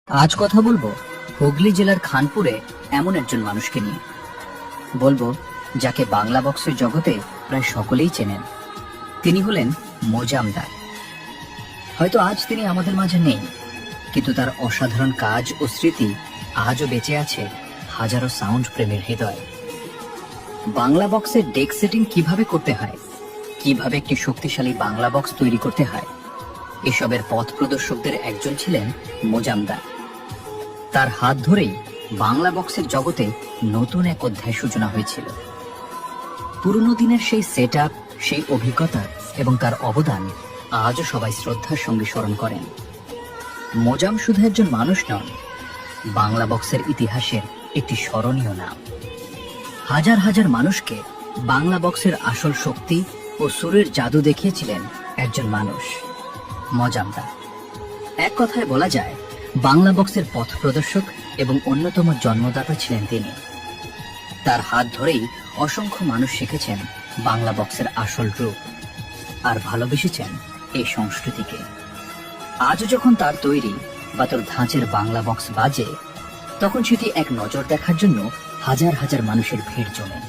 আজ কথা বলবো হুগলি জেলার খানপুরে এমন একজন মানুষকে নিয়ে। বলবো যাকে বাংলা বক্সের জগতে প্রায় সকলেই চেনেন। তিনি হলেন মোজামদার। হয়তো আজ তিনি আমাদের মাঝে নেই, কিন্তু তার অসাধারণ কাজ ও স্মৃতি আজও বেঁচে আছে হাজারো সাউন্ড প্রেমীর হৃদয়ে। বাংলা বক্সের ডেক সেটিং কিভাবে করতে হয়, কিভাবে একটি শক্তিশালী বাংলা বক্স তৈরি করতে হয়, এসবের পথ প্রদর্শকদের একজন ছিলেন মোজামদার। তার হাত ধরেই বাংলা বক্সের জগতে নতুন এক অধ্যায় সূচনা হয়েছিল। পুরনো দিনের সেই সেটআপ, সেই অভিজ্ঞতা এবং তার অবদান আজও সবাই শ্রদ্ধার সঙ্গে স্মরণ করেন। মোজাম শুধু একজন মানুষ নন, বাংলা বক্সের ইতিহাসের একটি স্মরণীয় নাম। হাজার হাজার মানুষকে বাংলা বক্সের আসল শক্তি ও সুরের জাদু দেখিয়েছিলেন একজন মানুষ, মোজামদার। এক কথায় বলা যায়, বাংলা বক্সের পথ প্রদর্শক এবং অন্যতম জন্মদাতা ছিলেন তিনি। তার হাত ধরেই অসংখ্য মানুষ শিখেছেন বাংলা বক্সের আসল রূপ আর ভালোবেসেছেন এই সংস্কৃতিকে। আজও যখন তার তৈরি বা তোর ধাঁচের বাংলা বক্স বাজে, তখন সেটি এক নজর দেখার জন্য হাজার হাজার মানুষের ভিড় জমে।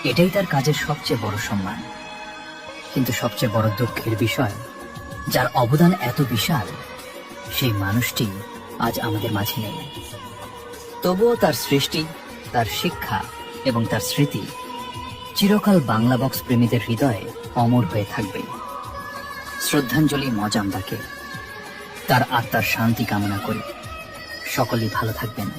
এটাই তার কাজের সবচেয়ে বড় সম্মান। কিন্তু সবচেয়ে বড় দুঃখের বিষয়, যার অবদান এত বিশাল, সেই মানুষটি আজ আমাদের মাঝে নেই। তবুও তার সৃষ্টি, তার শিক্ষা এবং তার স্মৃতি চিরকাল বাংলা বক্স প্রেমীদের হৃদয়ে অমর হয়ে থাকবে। শ্রদ্ধাঞ্জলি মোজামদারকে। তার আত্মার শান্তি কামনা করি। সকলেই ভালো থাকবেন।